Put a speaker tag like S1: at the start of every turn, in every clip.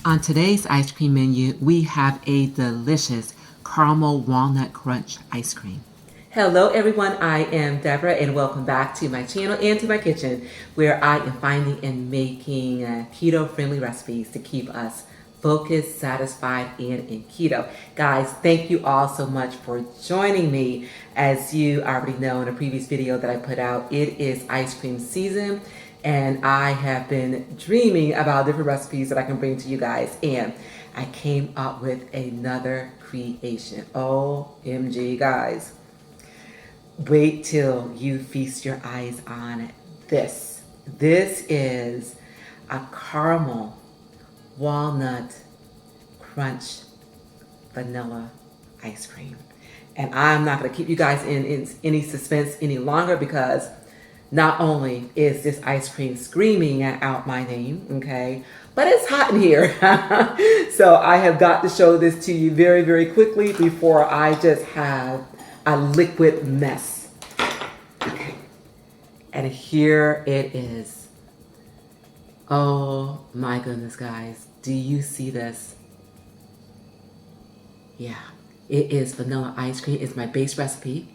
S1: On today's ice cream menu, we have a delicious Caramel Walnut Crunch ice cream. Hello everyone, I am Deborah and welcome back to my channel and to my kitchen where I am finding and making keto-friendly recipes to keep us focused, satisfied, and in keto. Guys, thank you all so much for joining me. As you already know in a previous video that I put out, it is ice cream season. And I have been dreaming about different recipes that I can bring to you guys. And I came up with another creation. OMG, guys. Wait till you feast your eyes on this. This is a caramel walnut crunch vanilla ice cream. And I'm not going to keep you guys in any suspense any longer because not only is this ice cream screaming out my name, okay, but it's hot in here. So I have got to show this to you very, very quickly before I just have a liquid mess. Okay. And here it is. Oh my goodness, guys. Do you see this? Yeah, it is vanilla ice cream. It's my base recipe.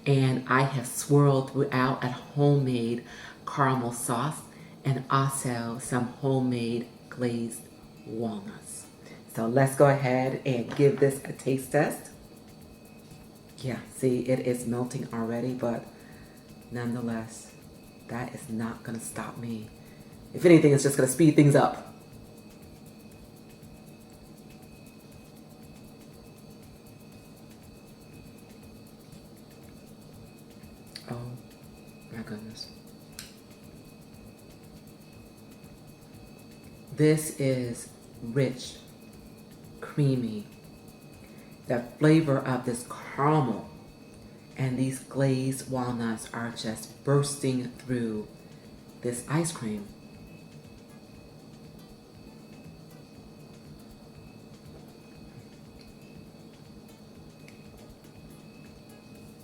S1: And I have swirled throughout a homemade caramel sauce and also some homemade glazed walnuts. So let's go ahead and give this a taste test. Yeah, see, it is melting already, but nonetheless, that is not going to stop me. If anything, it's just going to speed things up. Oh my goodness. This is rich, creamy. The flavor of this caramel and these glazed walnuts are just bursting through this ice cream.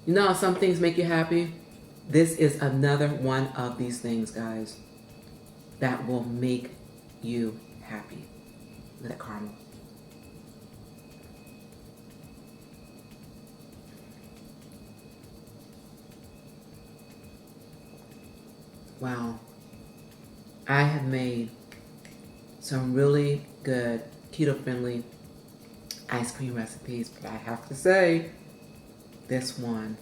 S1: You know how some things make you happy? This is another one of these things, guys, that will make you happy. Look at that caramel. Wow. I have made some really good keto-friendly ice cream recipes, but I have to say, this one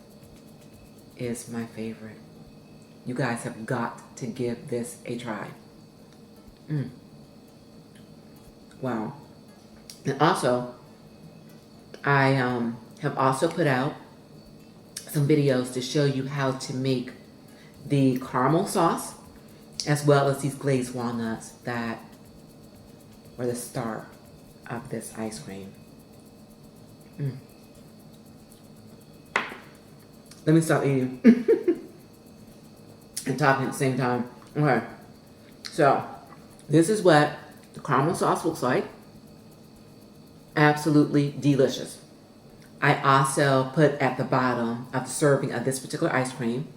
S1: is my favorite. You guys have got to give this a try. Wow. And also, I have also put out some videos to show you how to make the caramel sauce as well as these glazed walnuts that were the star of this ice cream. Let me stop eating and talking at the same time. Okay, so this is what the caramel sauce looks like. Absolutely delicious. I also put at the bottom of the serving of this particular ice cream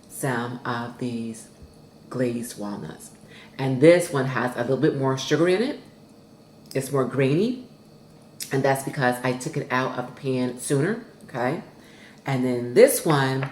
S1: some of these glazed walnuts. And this one has a little bit more sugar in it. It's more grainy. And that's because I took it out of the pan sooner, okay? And then this one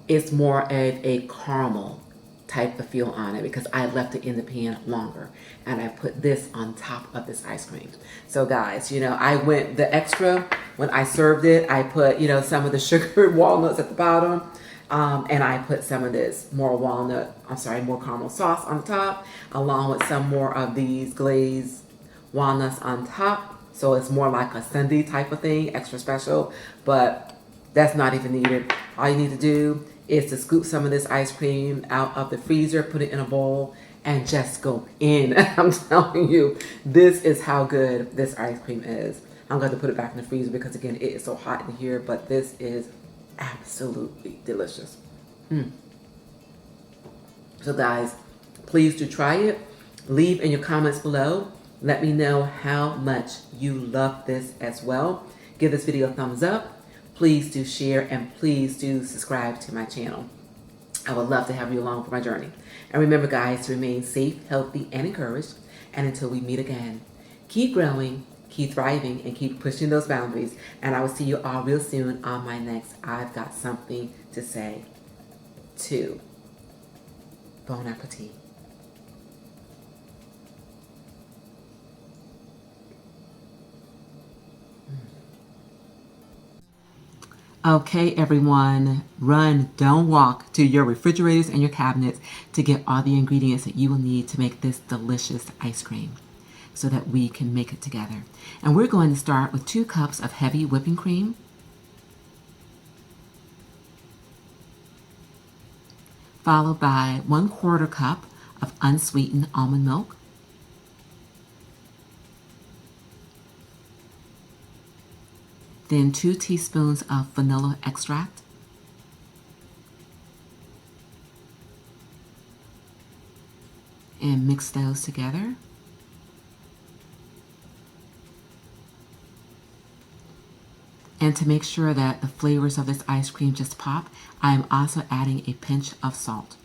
S1: is more of a caramel type of feel on it because I left it in the pan longer. And I put this on top of this ice cream. So guys, you know, I went the extra when I served it. I put, you know, some of the sugared walnuts at the bottom. And I put some of this more caramel sauce on top, along with some more of these glazed walnuts on top. So it's more like a sundae type of thing, extra special, but that's not even needed. All you need to do is to scoop some of this ice cream out of the freezer, put it in a bowl, and just go in. I'm telling you, this is how good this ice cream is. I'm going to put it back in the freezer because, again, it is so hot in here, but this is absolutely delicious. So guys, please do try it. Leave in your comments below. Let me know how much you love this as well. Give this video a thumbs up. Please do share and please do subscribe to my channel. I would love to have you along for my journey. And remember, guys, to remain safe, healthy, and encouraged. And until we meet again, keep growing, keep thriving, and keep pushing those boundaries. And I will see you all real soon on my next I've Got Something to Say too. Bon appetit. Okay, everyone, run, don't walk to your refrigerators and your cabinets to get all the ingredients that you will need to make this delicious ice cream so that we can make it together. And we're going to start with 2 cups of heavy whipping cream, followed by 1/4 cup of unsweetened almond milk, then 2 teaspoons of vanilla extract, and mix those together. And to make sure that the flavors of this ice cream just pop, I am also adding a pinch of salt.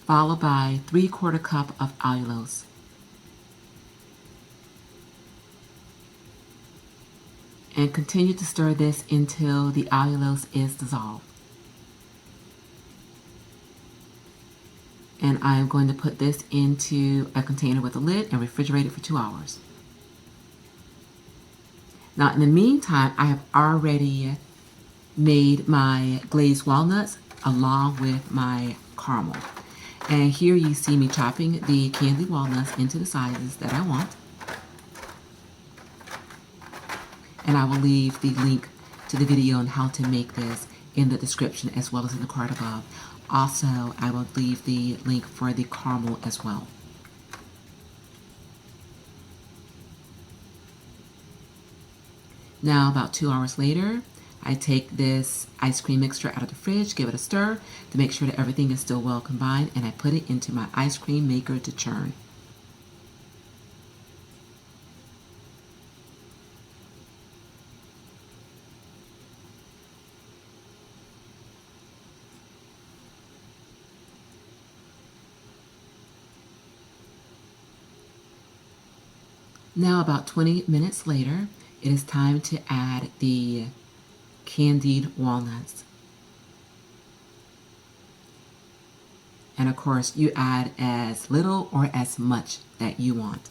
S1: Followed by 3/4 cup of allulose. And continue to stir this until the allulose is dissolved. And I am going to put this into a container with a lid and refrigerate it for 2 hours. Now, in the meantime, I have already made my glazed walnuts along with my caramel. And here you see me chopping the candied walnuts into the sizes that I want. And I will leave the link to the video on how to make this in the description as well as in the card above. Also, I will leave the link for the caramel as well. Now, about 2 hours later, I take this ice cream mixture out of the fridge, give it a stir to make sure that everything is still well combined, and I put it into my ice cream maker to churn. Now, about 20 minutes later, it is time to add the candied walnuts. And of course, you add as little or as much that you want.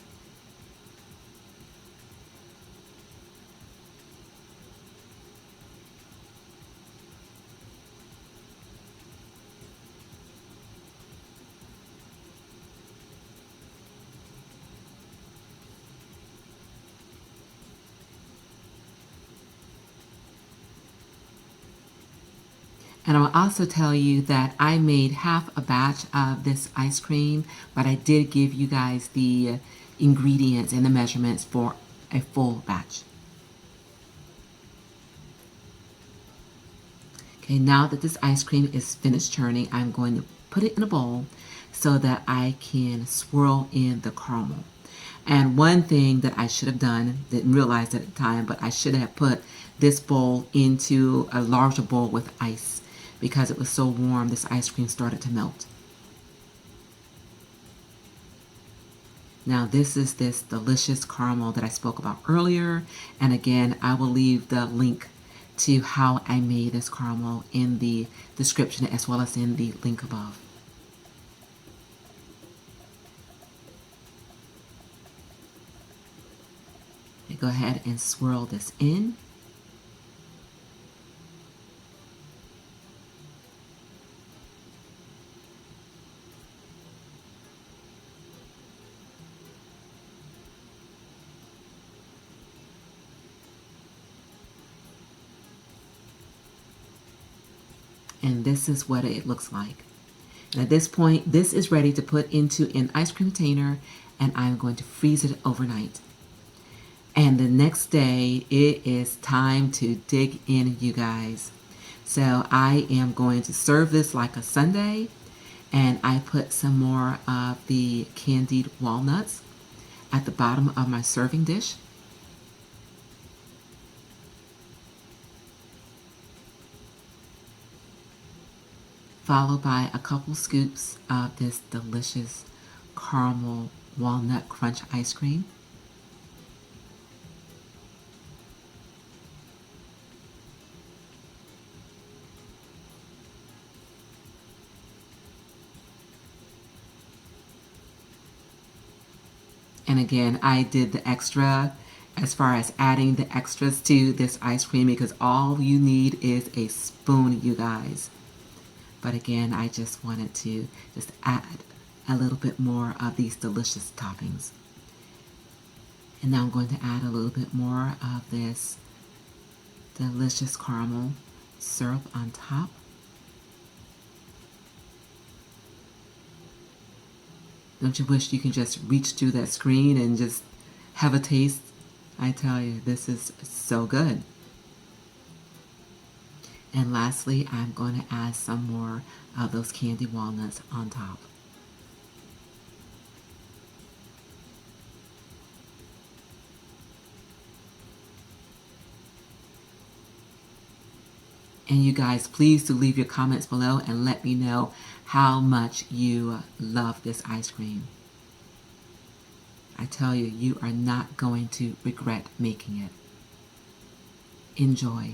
S1: And I will also tell you that I made half a batch of this ice cream, but I did give you guys the ingredients and the measurements for a full batch. Okay, now that this ice cream is finished churning, I'm going to put it in a bowl so that I can swirl in the caramel. And one thing that I should have done, didn't realize at the time, but I should have put this bowl into a larger bowl with ice. Because it was so warm, this ice cream started to melt. Now this is this delicious caramel that I spoke about earlier. And again, I will leave the link to how I made this caramel in the description as well as in the link above. Okay, go ahead and swirl this in. And this is what it looks like. And at this point, this is ready to put into an ice cream container, and I'm going to freeze it overnight. And the next day, it is time to dig in, you guys. So I am going to serve this like a sundae, and I put some more of the candied walnuts. at the bottom of my serving dish. Followed by a couple scoops of this delicious Caramel Walnut Crunch ice cream. And again, I did the extra as far as adding the extras to this ice cream because all you need is a spoon, you guys. But again, I just wanted to just add a little bit more of these delicious toppings. And now I'm going to add a little bit more of this delicious caramel syrup on top. Don't you wish you can just reach through that screen and just have a taste? I tell you, this is so good. And lastly, I'm going to add some more of those candied walnuts on top. And you guys, please do leave your comments below and let me know how much you love this ice cream. I tell you, you are not going to regret making it. Enjoy.